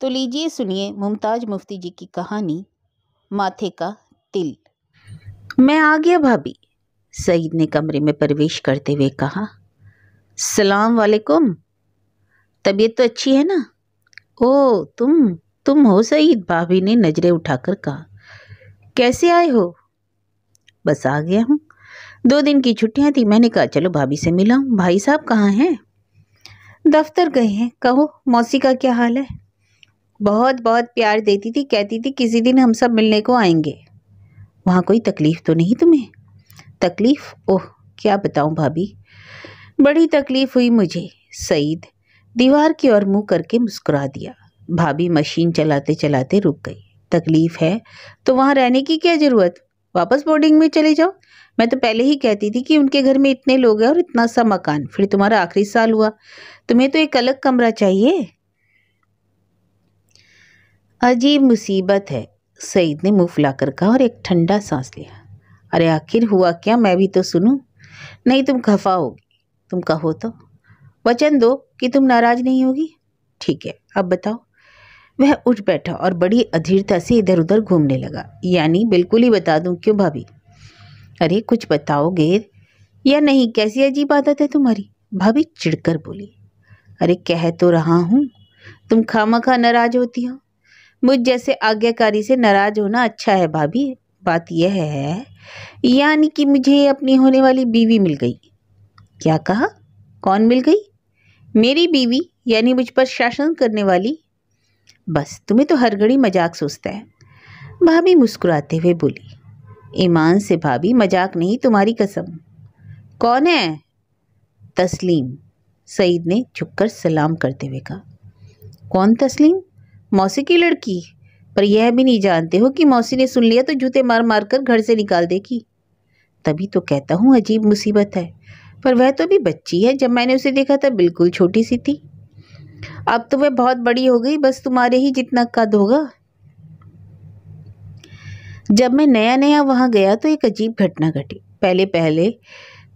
तो लीजिए सुनिए मुमताज मुफ्ती जी की कहानी माथे का तिल। मैं आ गया भाभी, सईद ने कमरे में प्रवेश करते हुए कहा। सलाम वालेकुम। तबीयत तो अच्छी है ना? ओ तुम हो सईद, भाभी ने नजरें उठाकर कहा। कैसे आए हो? बस आ गया हूँ, 2 दिन की छुट्टियां थी, मैंने कहा चलो भाभी से मिला हूँ। भाई साहब कहाँ हैं? दफ्तर गए हैं। कहो मौसी का क्या हाल है? बहुत बहुत प्यार देती थी, कहती थी किसी दिन हम सब मिलने को आएंगे। वहाँ कोई तकलीफ तो नहीं तुम्हें? तकलीफ? ओह क्या बताऊं भाभी, बड़ी तकलीफ हुई मुझे। सईद दीवार की ओर मुंह करके मुस्कुरा दिया। भाभी मशीन चलाते चलाते रुक गई। तकलीफ है तो वहाँ रहने की क्या जरूरत? वापस बोर्डिंग में चले जाओ। मैं तो पहले ही कहती थी कि उनके घर में इतने लोग हैं और इतना सा मकान, फिर तुम्हारा आखिरी साल हुआ, तुम्हें तो एक अलग कमरा चाहिए। अजीब मुसीबत है, सईद ने मुंह फुलाकर कहा और एक ठंडा सांस लिया। अरे आखिर हुआ क्या, मैं भी तो सुनूं। नहीं तुम खफा होगी, तुम कहो तो। वचन दो कि तुम नाराज नहीं होगी। ठीक है अब बताओ। वह उठ बैठा और बड़ी अधीरता से इधर उधर घूमने लगा। यानी बिल्कुल ही बता दूं क्यों भाभी? अरे कुछ बताओगे या नहीं? कैसी अजीब आदत है तुम्हारी? भाभी चिढ़कर बोली। अरे कह तो रहा हूं, तुम खामखा नाराज होती हो। मुझ जैसे आज्ञाकारी से नाराज होना अच्छा है भाभी। बात यह है, यानी कि मुझे अपनी होने वाली बीवी मिल गई। क्या कहा? कौन मिल गई? मेरी बीवी, यानी मुझ पर शासन करने वाली। बस तुम्हें तो हर घड़ी मजाक सोचता है। भाभी मुस्कुराते हुए बोली। ईमान से भाभी, मजाक नहीं, तुम्हारी कसम। कौन है? तस्लीम, सईद ने झुककर सलाम करते हुए कहा। कौन तस्लीम? मौसी की लड़की? पर यह भी नहीं जानते हो कि मौसी ने सुन लिया तो जूते मार मार कर घर से निकाल देगी। तभी तो कहता हूँ अजीब मुसीबत है। पर वह तो अभी बच्ची है, जब मैंने उसे देखा था बिल्कुल छोटी सी थी। अब तो वह बहुत बड़ी हो गई, बस तुम्हारे ही जितना कद होगा। जब मैं नया नया वहां गया तो एक अजीब घटना घटी। पहले पहले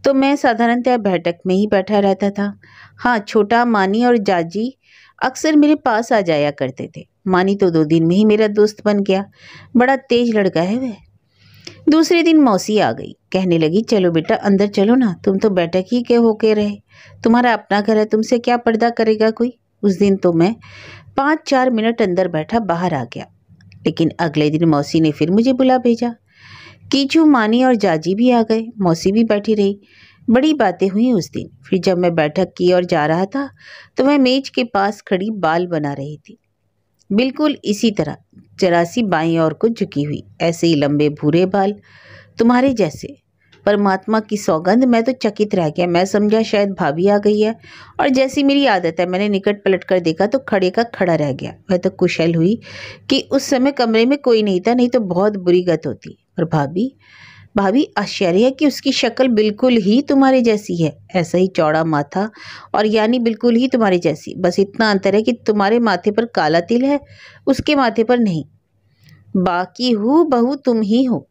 तो मैं साधारणतः बैठक में ही बैठा रहता था। हाँ, छोटा मानी और जाजी अक्सर मेरे पास आ जाया करते थे। मानी तो 2 दिन में ही मेरा दोस्त बन गया, बड़ा तेज लड़का है वह। दूसरे दिन मौसी आ गई, कहने लगी चलो बेटा अंदर चलो ना, तुम तो बैठक ही के होके रहे, तुम्हारा अपना घर है, तुमसे क्या पर्दा करेगा कोई। उस दिन तो मैं 5-4 मिनट अंदर बैठा बाहर आ गया, लेकिन अगले दिन मौसी ने फिर मुझे बुला भेजा। कीचू, मानी और जाजी भी आ गए, मौसी भी बैठी रही। बड़ी बातें हुई उस दिन। फिर जब मैं बैठक की ओर जा रहा था तो वह मेज के पास खड़ी बाल बना रही थी, बिल्कुल इसी तरह, जरा सी बाईं ओर को झुकी हुई, ऐसे ही लंबे भूरे बाल, तुम्हारे जैसे। परमात्मा की सौगंध, मैं तो चकित रह गया। मैं समझा शायद भाभी आ गई है, और जैसी मेरी आदत है मैंने निकट पलट कर देखा तो खड़े का खड़ा रह गया। वह तो कुशल हुई कि उस समय कमरे में कोई नहीं था, नहीं तो बहुत बुरी गत होती। और भाभी, भाभी आश्चर्य है कि उसकी शक्ल बिल्कुल ही तुम्हारे जैसी है, ऐसा ही चौड़ा माथा, और यानी बिल्कुल ही तुम्हारे जैसी। बस इतना अंतर है कि तुम्हारे माथे पर काला तिल है, उसके माथे पर नहीं। बाकी हूँ बहू तुम ही हो।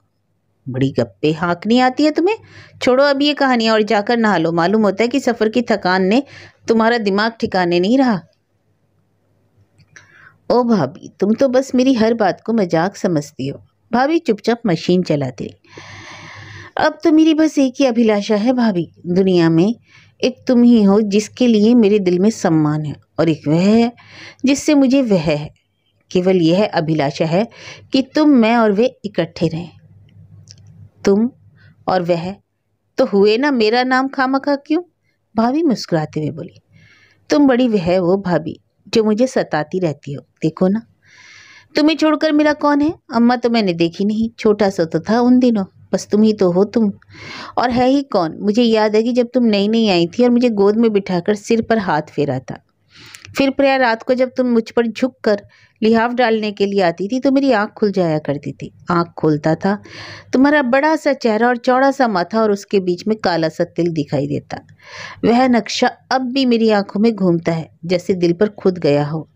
बड़ी गप्पे हाँकनी आती है तुम्हें। छोड़ो अब ये कहानियां और जाकर नहा लो। मालूम होता है कि सफर की थकान ने तुम्हारा दिमाग ठिकाने नहीं रहा। ओ भाभी, तुम तो बस मेरी हर बात को मजाक समझती हो। भाभी चुपचाप मशीन चलाती रही। अब तो मेरी बस एक ही अभिलाषा है भाभी, दुनिया में एक तुम ही हो जिसके लिए मेरे दिल में सम्मान है, और एक वह है जिससे मुझे वह है। केवल यह अभिलाषा है कि तुम, मैं और वे इकट्ठे रहें। तुम और वह तो हुए ना, मेरा नाम खामखा क्यों? भाभी मुस्कुराते हुए बोली। तुम बड़ी वह हो भाभी जो मुझे सताती रहती हो। देखो ना, तुम्हें छोड़कर मेरा कौन है? अम्मा तो मैंने देखी नहीं, छोटा सा तो था उन दिनों। बस तुम ही तो हो तुम, और है ही कौन। मुझे याद है कि जब तुम नई नई आई थी और मुझे गोद में बिठाकर सिर पर हाथ फेरा था, फिर प्राय रात को जब तुम मुझ पर झुक कर लिहाफ डालने के लिए आती थी तो मेरी आंख खुल जाया करती थी। आंख खोलता था, तुम्हारा बड़ा सा चेहरा और चौड़ा सा माथा, और उसके बीच में काला सा तिल दिखाई देता। वह नक्शा अब भी मेरी आंखों में घूमता है, जैसे दिल पर खुद गया हो।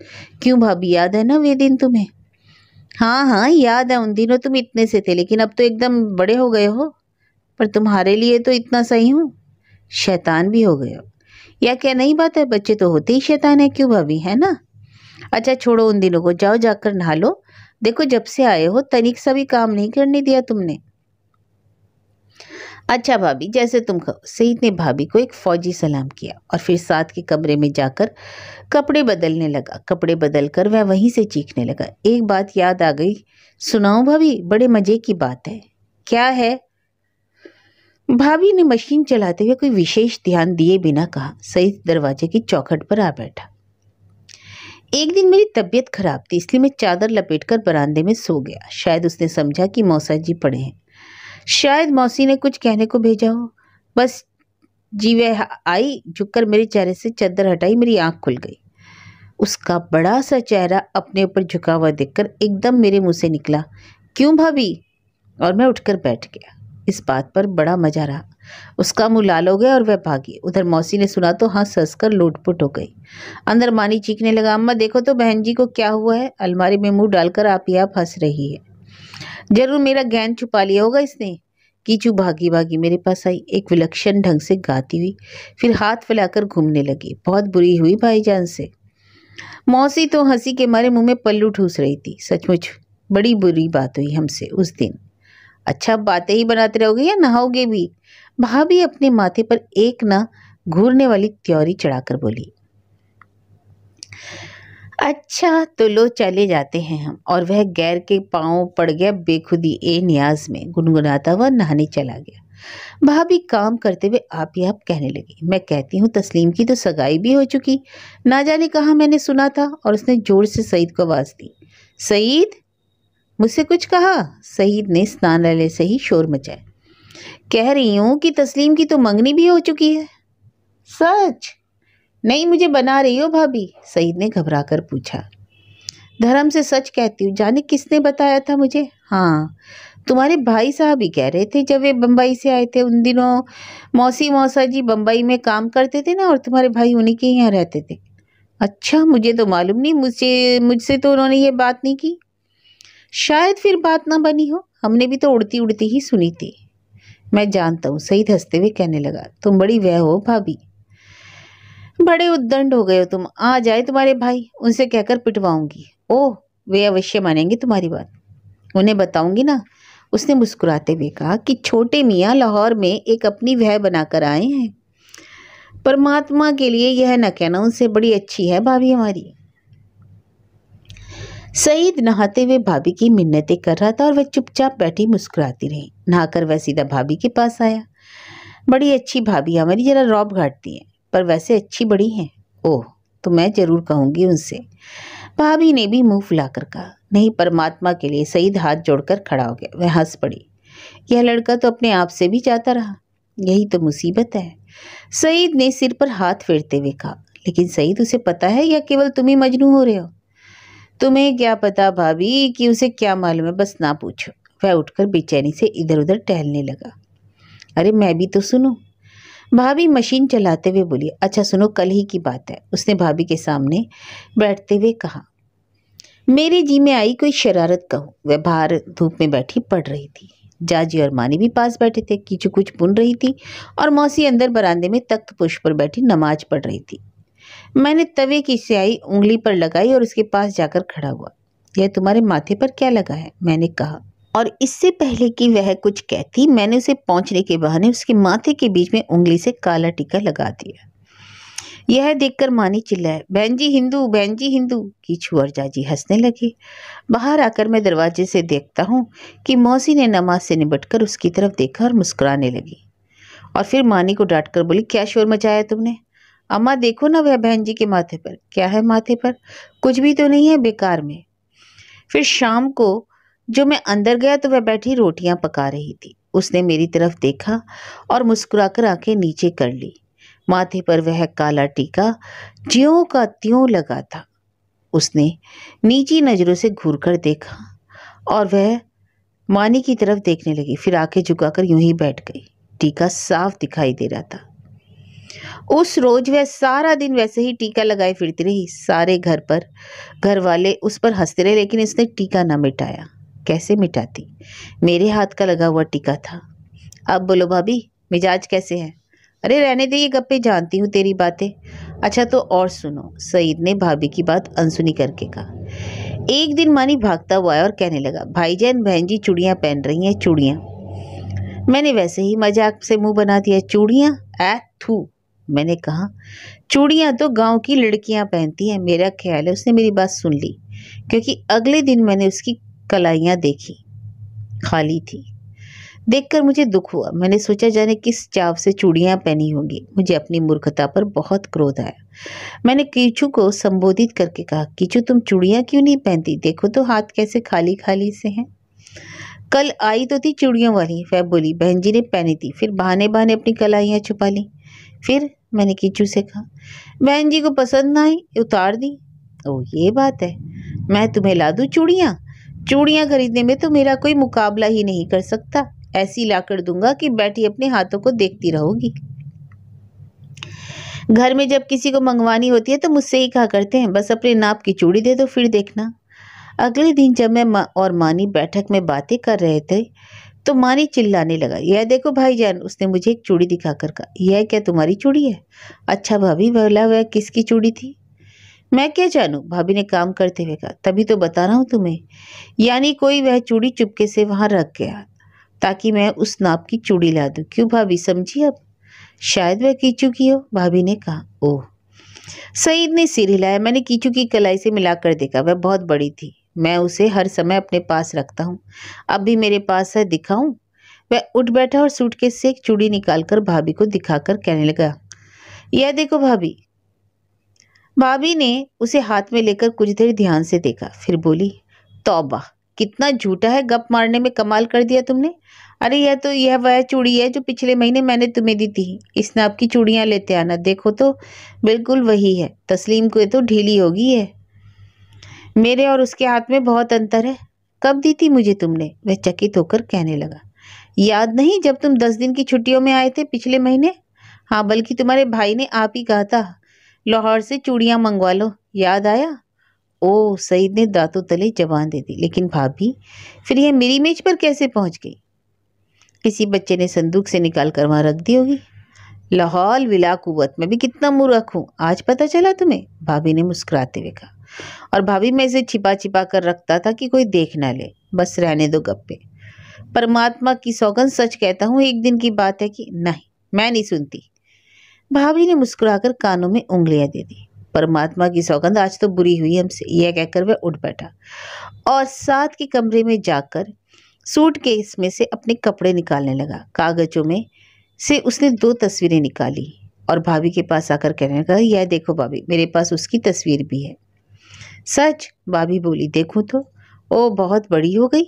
क्यों भाभी, याद है ना वे दिन तुम्हें? हाँ हाँ याद है, उन दिनों तुम इतने से थे, लेकिन अब तो एकदम बड़े हो गए हो। पर तुम्हारे लिए तो इतना सही हूँ, शैतान भी हो गए हो। या क्या नई बात है, बच्चे तो होते ही शैतान है, क्यों भाभी, है ना? अच्छा छोड़ो उन दिनों को, जाओ जाकर नहा लो। देखो जब से आए हो तनिक सा भी काम नहीं करने दिया तुमने। अच्छा भाभी, जैसे तुम कहो। सईद ने भाभी को एक फौजी सलाम किया और फिर साथ के कमरे में जाकर कपड़े बदलने लगा। कपड़े बदल कर वह वहीं से चीखने लगा, एक बात याद आ गई, सुनाओ भाभी, बड़े मजे की बात है। क्या है? भाभी ने मशीन चलाते हुए कोई विशेष ध्यान दिए बिना कहा। सईद दरवाजे की चौखट पर आ बैठा। एक दिन मेरी तबीयत खराब थी, इसलिए मैं चादर लपेटकर बरामदे में सो गया। शायद उसने समझा कि मौसा जी पड़े हैं, शायद मौसी ने कुछ कहने को भेजा हो। बस जी वह आई, झुककर मेरे चेहरे से चादर हटाई, मेरी आंख खुल गई। उसका बड़ा सा चेहरा अपने ऊपर झुका हुआ देखकर एकदम मेरे मुंह से निकला, क्यों भाभी? और मैं उठकर बैठ गया। इस बात पर बड़ा मजा रहा। उसका मुंह लाल हो गया और वह भागी। उधर मौसी ने सुना तो हंस हंस कर लोटपुट हो गई। अंदर मानी चीखने लगा, अम्मा देखो तो बहन जी को क्या हुआ है। अलमारी में मुंह डालकर आप ही आप हंस रही है। जरूर मेरा गैन छुपा लिया होगा इसने। कीचू भागी भागी मेरे पास आई, एक विलक्षण ढंग से गाती हुई, फिर हाथ फैलाकर घूमने लगी। बहुत बुरी हुई भाईजान से। मौसी तो हंसी के मारे मुंह में पल्लू ठूस रही थी। सचमुच बड़ी बुरी बात हुई हमसे उस दिन। अच्छा बातें ही बनाते रहोगे या नहाओगे भी? भाभी अपने माथे पर एक ना घूरने वाली त्योरी चढ़ाकर बोली। अच्छा तो लो चले जाते हैं हम। और वह गैर के पांव पड़ गया बेखुदी ए नियाज में, गुनगुनाता हुआ नहाने चला गया। भाभी काम करते हुए आप ही आप कहने लगी, मैं कहती हूँ तस्लीम की तो सगाई भी हो चुकी, ना जाने कहाँ मैंने सुना था। और उसने जोर से सईद को आवाज दी, सईद, मुझसे कुछ कहा? सईद ने स्नानालय से ही शोर मचाया, कह रही हूँ कि तस्लीम की तो मंगनी भी हो चुकी है। सच? नहीं मुझे बना रही हो भाभी? सईद ने घबरा कर पूछा। धर्म से सच कहती हूँ, जाने किसने बताया था मुझे? हाँ तुम्हारे भाई साहब ही कह रहे थे जब वे बम्बई से आए थे। उन दिनों मौसी मौसा जी बम्बई में काम करते थे ना, और तुम्हारे भाई उन्हीं के यहाँ रहते थे। अच्छा मुझे तो मालूम नहीं, मुझसे तो उन्होंने ये बात नहीं की। शायद फिर बात ना बनी हो, हमने भी तो उड़ती उड़ती ही सुनी थी। मैं जानता हूँ, सईद हंसते हुए कहने लगा, तुम बड़ी वह हो भाभी, बड़े उद्दंड हो गए हो तुम। आ जाए तुम्हारे भाई, उनसे कहकर पिटवाऊंगी। ओह वे अवश्य मानेंगे तुम्हारी बात, उन्हें बताऊंगी ना। उसने मुस्कुराते हुए कहा कि छोटे मियाँ लाहौर में एक अपनी वह बनाकर आए हैं। परमात्मा के लिए यह न कहना, उनसे बड़ी अच्छी है भाभी हमारी। सईद नहाते हुए भाभी की मिन्नतें कर रहा था और वह चुपचाप बैठी मुस्कुराती रही। नहाकर वह सीधा भाभी के पास आया। बड़ी अच्छी भाभी हमारी, जरा रौब घाटती हैं, पर वैसे अच्छी बड़ी हैं। ओह तो मैं जरूर कहूँगी उनसे। भाभी ने भी मुंह फुलाकर कहा, नहीं परमात्मा के लिए। सईद हाथ जोड़कर खड़ा हो गया। वह हंस पड़ी, यह लड़का तो अपने आप से भी जाता रहा, यही तो मुसीबत है। सईद ने सिर पर हाथ फेरते हुए कहा, लेकिन सईद उसे पता है या केवल तुम ही मजनू हो रहे हो? तुम्हें क्या पता भाभी कि उसे क्या मालूम है, बस ना पूछो। वह उठकर बेचैनी से इधर उधर टहलने लगा। अरे मैं भी तो सुनूं, भाभी मशीन चलाते हुए बोली। अच्छा सुनो, कल ही की बात है, उसने भाभी के सामने बैठते हुए कहा। मेरे जी में आई कोई शरारत कहूँ। वह बाहर धूप में बैठी पढ़ रही थी। जाजी और मानी भी पास बैठे थे। कीचू कुछ बुन रही थी और मौसी अंदर बरामदे में तख्त पुष्प पर बैठी नमाज पढ़ रही थी। मैंने तवे की स्याही उंगली पर लगाई और उसके पास जाकर खड़ा हुआ। यह तुम्हारे माथे पर क्या लगा है? मैंने कहा, और इससे पहले कि वह कुछ कहती, मैंने उसे पहुंचने के बहाने उसके माथे के बीच में उंगली से काला टीका लगा दिया। यह देखकर मानी चिल्लाए, बहन जी हिंदू, बहन जी हिंदू। कीचू और जाजी हंसने लगे। बाहर आकर मैं दरवाजे से देखता हूँ कि मौसी ने नमाज से निपटकर उसकी तरफ देखा और मुस्कुराने लगी, और फिर मानी को डांटकर बोली, क्या शोर मचाया तुमने? अम्मा देखो ना वह बहन जी के माथे पर। क्या है माथे पर? कुछ भी तो नहीं है, बेकार में। फिर शाम को जो मैं अंदर गया तो वह बैठी रोटियां पका रही थी। उसने मेरी तरफ देखा और मुस्कुराकर आंखें नीचे कर ली। माथे पर वह काला टीका ज्यों का त्यों लगा था। उसने नीची नजरों से घूरकर देखा और वह मानी की तरफ देखने लगी, फिर आंखें झुकाकर यूं ही बैठ गई। टीका साफ दिखाई दे रहा था। उस रोज वह सारा दिन वैसे ही टीका लगाए फिरती रही। सारे घर वाले उस पर हंसते रहे, लेकिन इसने टीका ना मिटाया। कैसे मिटाती? मेरे हाथ का लगा हुआ टीका था। अब बोलो भाभी, मिजाज कैसे है? अरे रहने दे ये गप्पे, जानती हूँ तेरी बातें। अच्छा तो और सुनो, सईद ने भाभी की बात अनसुनी करके कहा। एक दिन मानी भागता हुआ आया और कहने लगा, भाईजान बहन जी चूड़ियाँ पहन रही हैं, चूड़ियाँ। मैंने वैसे ही मजाक से मुंह बना दिया, चूड़ियाँ? ऐ थू, मैंने कहा। चूड़ियाँ तो गांव की लड़कियां पहनती हैं। मेरा ख्याल है उसने मेरी बात सुन ली, क्योंकि अगले दिन मैंने उसकी कलाइयाँ देखी, खाली थी। देखकर मुझे दुख हुआ। मैंने सोचा जाने किस चाव से चूड़ियाँ पहनी होंगी। मुझे अपनी मूर्खता पर बहुत क्रोध आया। मैंने कीचू को संबोधित करके कहा, कीचू तुम चूड़ियाँ क्यों नहीं पहनती? देखो तो हाथ कैसे खाली खाली से हैं। कल आई तो थी चूड़ियों वाली, वह बोली बहन जी ने पहनी थी, फिर बहाने बहाने अपनी कलाइयाँ छुपा ली। फिर मैंने कीचू से कहा, बहन जी को पसंद ना आई, उतार दी। ओह ये बात है, मैं तुम्हें ला दूँ चूड़ियाँ? चूड़ियाँ खरीदने में तो मेरा कोई मुकाबला ही नहीं कर सकता। ऐसी लाकर दूंगा कि बैठी अपने हाथों को देखती रहोगी। घर में जब किसी को मंगवानी होती है तो मुझसे ही कहा करते हैं, बस अपने नाप की चूड़ी दे दो, फिर देखना। अगले दिन जब मैं और मानी बैठक में बातें कर रहे थे तो मानी चिल्लाने लगा, यह देखो भाईजान। उसने मुझे एक चूड़ी दिखाकर कहा, यह क्या तुम्हारी चूड़ी है? अच्छा भाभी, बोला वह किसकी चूड़ी थी? मैं क्या जानूं, भाभी ने काम करते हुए कहा। तभी तो बता रहा हूं तुम्हें। यानी कोई वह चूड़ी चुपके से वहां रख गया ताकि मैं उस नाप की चूड़ी ला दूं। क्यों भाभी, समझी अब? शायद वह कीचू की हो, भाभी ने कहा। ओह। सईद ने सिर हिलाया। मैंने कीचू की कलाई से मिलाकर देखा, वह बहुत बड़ी थी। मैं उसे हर समय अपने पास रखता हूँ। अब भी मेरे पास है, दिखाऊं? वह उठ बैठा और सूटकेस से एक चूड़ी निकालकर भाभी को दिखाकर कहने लगा, यह देखो भाभी। भाभी ने उसे हाथ में लेकर कुछ देर ध्यान से देखा, फिर बोली, तौबा, कितना झूठा है, गप मारने में कमाल कर दिया तुमने। अरे यह वह चूड़ी है जो पिछले महीने मैंने तुम्हें दी थी। इस नाप की चूड़ियां लेते आना। देखो तो बिल्कुल वही है। तस्लीम को तो ढीली होगी है, मेरे और उसके हाथ में बहुत अंतर है। कब दी थी मुझे तुमने? वह चकित होकर कहने लगा, याद नहीं, जब तुम 10 दिन की छुट्टियों में आए थे पिछले महीने? हाँ, बल्कि तुम्हारे भाई ने आप ही कहा था लाहौर से चूड़ियां मंगवा लो, याद आया? ओह, सईद ने दांतों तले जबान दे दी। लेकिन भाभी, फिर यह मेरी मेज पर कैसे पहुंच गई? किसी बच्चे ने संदूक से निकाल कर वहां रख दी होगी। लाहौल विला कुवत, मैं भी कितना मूर्ख हूँ, आज पता चला तुम्हें? भाभी ने मुस्कुराते हुए कहा। और भाभी, मैं इसे छिपा छिपा कर रखता था कि कोई देख ना ले। बस रहने दो गप्पे। परमात्मा की सौगंध सच कहता हूँ, एक दिन की बात है कि नहीं, मैं नहीं सुनती। भाभी ने मुस्कुराकर कानों में उंगलियां दे दी। परमात्मा की सौगंध, आज तो बुरी हुई हमसे। यह कहकर वह उठ बैठा और साथ के कमरे में जाकर सूटकेस में से अपने कपड़े निकालने लगा। कागजों में से उसने 2 तस्वीरें निकाली और भाभी के पास आकर कहने लगा, यह देखो भाभी, मेरे पास उसकी तस्वीर भी है। सच? भाभी बोली, देखूं तो। ओ, बहुत बड़ी हो गई।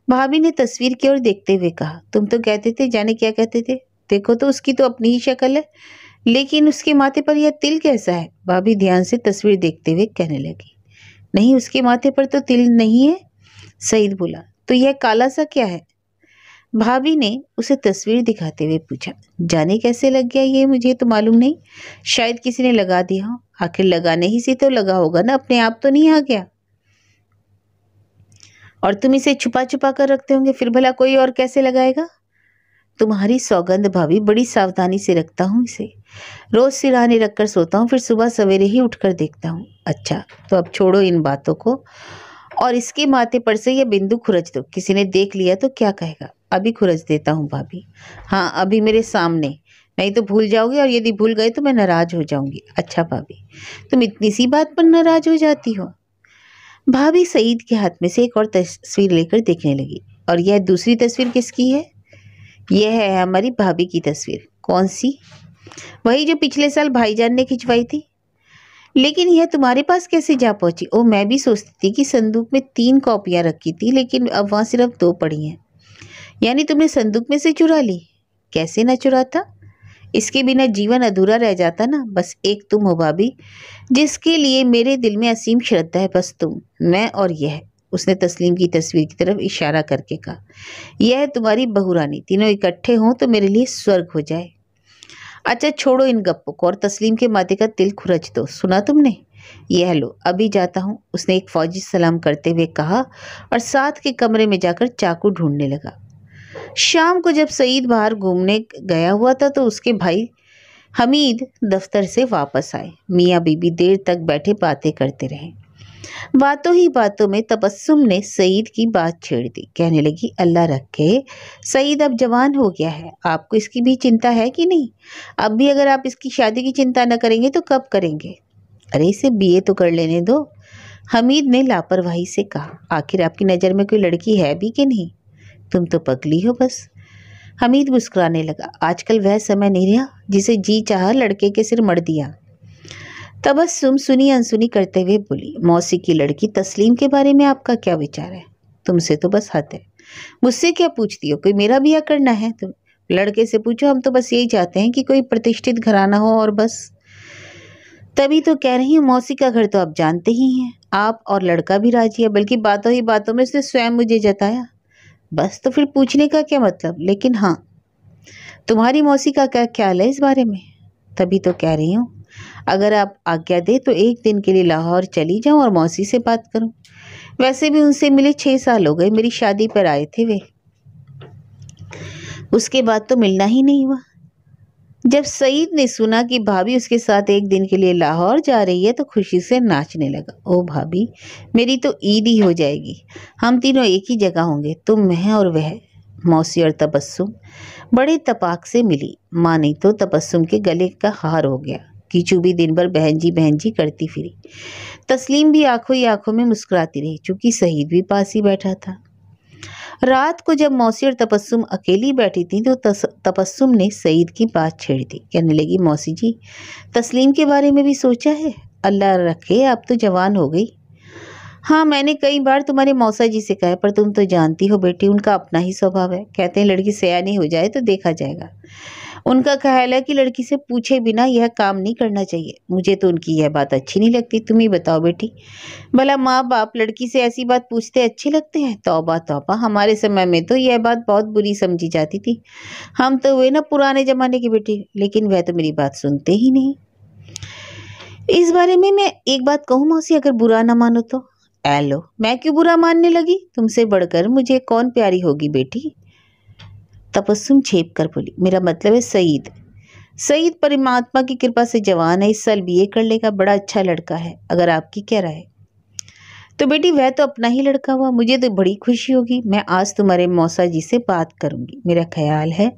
भाभी ने तस्वीर की ओर देखते हुए कहा, तुम तो कहते थे, जाने क्या कहते थे। देखो तो, उसकी तो अपनी ही शक्ल है, लेकिन उसके माथे पर यह तिल कैसा है? भाभी ध्यान से तस्वीर देखते हुए कहने लगी, नहीं, उसके माथे पर तो तिल नहीं है। सईद बोला, तो यह काला सा क्या है? भाभी ने उसे तस्वीर दिखाते हुए पूछा, जाने कैसे लग गया ये, मुझे तो मालूम नहीं। शायद किसी ने लगा दिया हो। आखिर लगाने ही से तो लगा होगा ना, अपने आप तो नहीं आ गया। और तुम इसे छुपा छुपा कर रखते होंगे, फिर भला कोई और कैसे लगाएगा? तुम्हारी सौगंध भाभी, बड़ी सावधानी से रखता हूँ इसे। रोज सिरहाने रखकर सोता हूँ, फिर सुबह सवेरे ही उठकर देखता हूँ। अच्छा, तो अब छोड़ो इन बातों को और इसके माथे पर से यह बिंदु खुरच दो। किसी ने देख लिया तो क्या कहेगा? अभी खुरच देता हूँ भाभी। हाँ, अभी मेरे सामने, नहीं तो भूल जाओगे, और यदि भूल गए तो मैं नाराज हो जाऊंगी। अच्छा भाभी, तुम इतनी सी बात पर नाराज हो जाती हो? भाभी सईद के हाथ में से एक और तस्वीर लेकर देखने लगी। और यह दूसरी तस्वीर किसकी है? यह है हमारी भाभी की तस्वीर। कौन सी? वही जो पिछले साल भाईजान ने खिंचवाई थी। लेकिन यह तुम्हारे पास कैसे जा पहुंची? ओ, मैं भी सोचती थी कि संदूक में 3 कॉपियां रखी थी, लेकिन अब वहां सिर्फ 2 पड़ी हैं। यानी तुमने संदूक में से चुरा ली? कैसे ना चुराता, इसके बिना जीवन अधूरा रह जाता ना। बस एक तुम हो भाभी, जिसके लिए मेरे दिल में असीम श्रद्धा है। बस तुम, मैं और यह। उसने तस्लीम की तस्वीर की तरफ इशारा करके कहा, यह तुम्हारी बहुरानी, तीनों इकट्ठे हों तो मेरे लिए स्वर्ग हो जाए। अच्छा छोड़ो इन गप्पों को और तस्लीम के माथे का तिल खुरच दो। सुना तुमने? यह लो, अभी जाता हूँ, उसने एक फौजी सलाम करते हुए कहा और साथ के कमरे में जाकर चाकू ढूंढने लगा। शाम को जब सईद बाहर घूमने गया हुआ था तो उसके भाई हमीद दफ्तर से वापस आए। मियाँ बीबी देर तक बैठे बातें करते रहे। बातों ही बातों में तबस्सुम ने सईद की बात छेड़ दी। कहने लगी, अल्लाह रखे, सईद अब जवान हो गया है, आपको इसकी भी चिंता है कि नहीं? अब भी अगर आप इसकी शादी की चिंता न करेंगे तो कब करेंगे? अरे इसे बीए तो कर लेने दो, हमीद ने लापरवाही से कहा। आखिर आपकी नज़र में कोई लड़की है भी कि नहीं? तुम तो पगली हो बस। हमीद मुस्कुराने लगा। आजकल वह समय नहीं रहा जिसे जी चाहा लड़के के सिर मढ़ दिया। तबस्सुम सुनी अनसुनी करते हुए बोली, मौसी की लड़की तस्लीम के बारे में आपका क्या विचार है? तुमसे तो बस हद है, मुझसे क्या पूछती हो? कोई मेरा ब्याह करना है? तुम लड़के से पूछो, हम तो बस यही चाहते हैं कि कोई प्रतिष्ठित घराना हो और बस। तभी तो कह रही हूँ, मौसी का घर तो आप जानते ही हैं, आप और लड़का भी राजी है, बल्कि बातों ही बातों में उसने स्वयं मुझे जताया। बस तो फिर पूछने का क्या मतलब? लेकिन हाँ, तुम्हारी मौसी का क्या ख्याल है इस बारे में? तभी तो कह रही हूँ, अगर आप आज्ञा दे तो एक दिन के लिए लाहौर चली जाऊं और मौसी से बात करूं। वैसे भी उनसे मिले 6 साल हो गए, मेरी शादी पर आए थे वे, उसके बाद तो मिलना ही नहीं हुआ। जब सईद ने सुना कि भाभी उसके साथ एक दिन के लिए लाहौर जा रही है तो खुशी से नाचने लगा। ओ भाभी, मेरी तो ईद ही हो जाएगी, हम तीनों एक ही जगह होंगे, तुम, मैं और वह। मौसी और तबस्सुम बड़े तपाक से मिली। माँ नहीं तो तबस्सुम के गले का हार हो गया। कीचू भी दिन भर बहन जी करती फिरी। तस्लीम भी आंखों ही आंखों में मुस्कुराती रही, चूंकि सईद भी पास ही बैठा था। रात को जब मौसी और तबस्सुम अकेली बैठी थी तो तबस्सुम ने सईद की बात छेड़ दी। कहने लगी, मौसी जी, तस्लीम के बारे में भी सोचा है? अल्लाह रखे, अब तो जवान हो गई। हाँ, मैंने कई बार तुम्हारे मौसा जी से कहा है, पर तुम तो जानती हो बेटी, उनका अपना ही स्वभाव है। कहते हैं लड़की सयानी हो जाए तो देखा जाएगा। उनका ख्याल है कि लड़की से पूछे बिना यह काम नहीं करना चाहिए। मुझे तो उनकी यह बात अच्छी नहीं लगती। तुम ही बताओ बेटी, भला माँ बाप लड़की से ऐसी बात पूछते अच्छे लगते हैं? तौबा तौबा, हमारे समय में तो यह बात बहुत बुरी समझी जाती थी। हम तो हुए ना पुराने जमाने की बेटी, लेकिन वह तो मेरी बात सुनते ही नहीं। इस बारे में मैं एक बात कहूँ मौसी, अगर बुरा ना मानो तो? एलो, मैं क्यों बुरा मानने लगी? तुमसे बढ़कर मुझे कौन प्यारी होगी बेटी? तबस्सुम छेप कर बोली, मेरा मतलब है सईद। सईद परमात्मा की कृपा से जवान है, इस साल बीए कर लेगा, बड़ा अच्छा लड़का है। अगर आपकी क्या राय? तो बेटी वह तो अपना ही लड़का हुआ, मुझे तो बड़ी खुशी होगी। मैं आज तुम्हारे मौसा जी से बात करूंगी। मेरा ख्याल है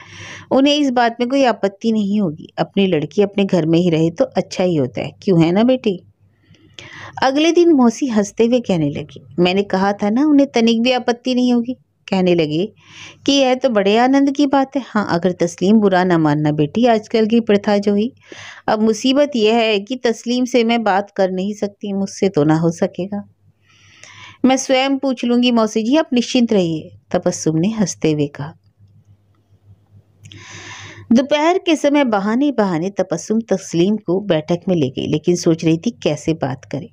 उन्हें इस बात में कोई आपत्ति नहीं होगी। अपनी लड़की अपने घर में ही रहे तो अच्छा ही होता है, क्यों है ना बेटी? अगले दिन मौसी हंसते हुए कहने लगी, मैंने कहा था ना, उन्हें तनिक भी आपत्ति नहीं होगी। कहने लगे कि यह तो बड़े आनंद की बात है। हाँ, अगर तस्लीम बुरा ना मानना बेटी, आजकल की प्रथा जो ही। अब मुसीबत यह है कि तस्लीम से मैं बात कर नहीं सकती, मुझसे तो ना हो सकेगा। मैं स्वयं पूछ लूंगी मौसी जी, आप निश्चिंत रहिए, तबस्सुम ने हंसते हुए कहा। दोपहर के समय बहाने बहाने तबस्सुम तस्लीम को बैठक में ले गई, लेकिन सोच रही थी कैसे बात करे।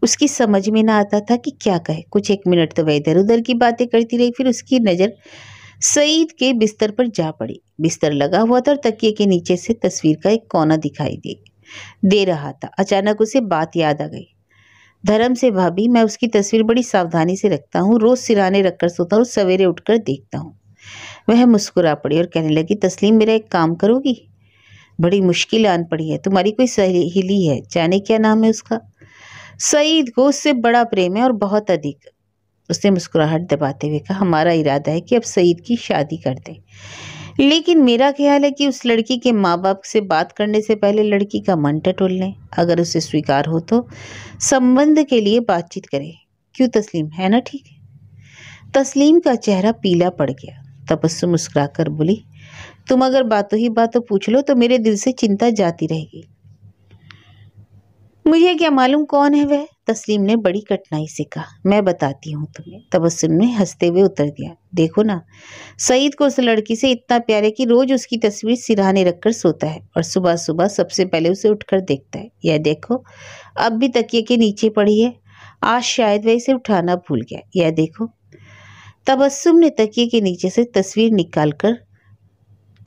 उसकी समझ में ना आता था कि क्या कहे। कुछ एक मिनट तो वह इधर उधर की बातें करती रही, फिर उसकी नज़र सईद के बिस्तर पर जा पड़ी। बिस्तर लगा हुआ था और तकिए के नीचे से तस्वीर का एक कोना दिखाई दे रहा था। अचानक उसे बात याद आ गई। धर्म से भाभी, मैं उसकी तस्वीर बड़ी सावधानी से रखता हूँ, रोज सिराने रखकर सोता हूँ, सवेरे उठकर देखता हूँ। वह मुस्कुरा पड़ी और कहने लगी, तस्लीम मेरा एक काम करोगी? बड़ी मुश्किल आन पड़ी है, तुम्हारी कोई सहेली है, जाने क्या नाम है उसका? सईद को उससे बड़ा प्रेम है और बहुत अधिक। उसने मुस्कुराहट दबाते हुए कहा, हमारा इरादा है कि अब सईद की शादी कर दें, लेकिन मेरा ख्याल है कि उस लड़की के माँ बाप से बात करने से पहले लड़की का मन टटोल लें। अगर उसे स्वीकार हो तो संबंध के लिए बातचीत करें। क्यों तस्लीम, है ना ठीक? तस्लीम का चेहरा पीला पड़ गया। तबस्सुम मुस्कुराकर बोली, तुम अगर बातों ही बातों पूछ लो तो मेरे दिल से चिंता जाती रहेगी। मुझे क्या मालूम कौन है वह? तस्लीम ने बड़ी कठिनाई से कहा। मैं बताती हूँ तुम्हें, तबस्सुम ने हंसते हुए उत्तर दिया। देखो ना, सईद को उस लड़की से इतना प्यार है कि रोज उसकी तस्वीर सिरहाने रखकर सोता है और सुबह सुबह सबसे पहले उसे उठकर देखता है। यह देखो, अब भी तकिए के नीचे पड़ी है, आज शायद वह इसे उठाना भूल गया। यह देखो। तबस्सुम ने तकिए के नीचे से तस्वीर निकालकर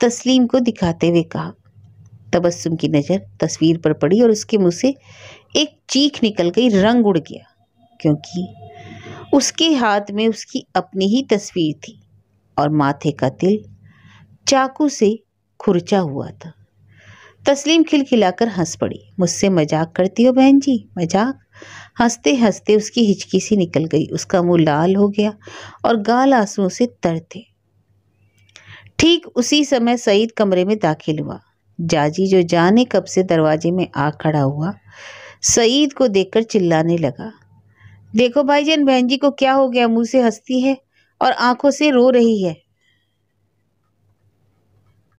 तस्लीम को दिखाते हुए कहा। तबस्सुम की नज़र तस्वीर पर पड़ी और उसके मुंह से एक चीख निकल गई, रंग उड़ गया, क्योंकि उसके हाथ में उसकी अपनी ही तस्वीर थी और माथे का तिल चाकू से खुरचा हुआ था। तस्लीम खिलखिलाकर हंस पड़ी। मुझसे मजाक करती हो बहन जी? मजाक? हंसते हंसते उसकी हिचकी सी निकल गई। उसका मुंह लाल हो गया और गाल आंसुओं से तर थे। ठीक उसी समय सईद कमरे में दाखिल हुआ। जाजी जो जाने कब से दरवाजे में आ खड़ा हुआ, सईद को देखकर चिल्लाने लगा, देखो भाईजान, बहन जी को क्या हो गया? मुंह से हंसती है और आंखों से रो रही है।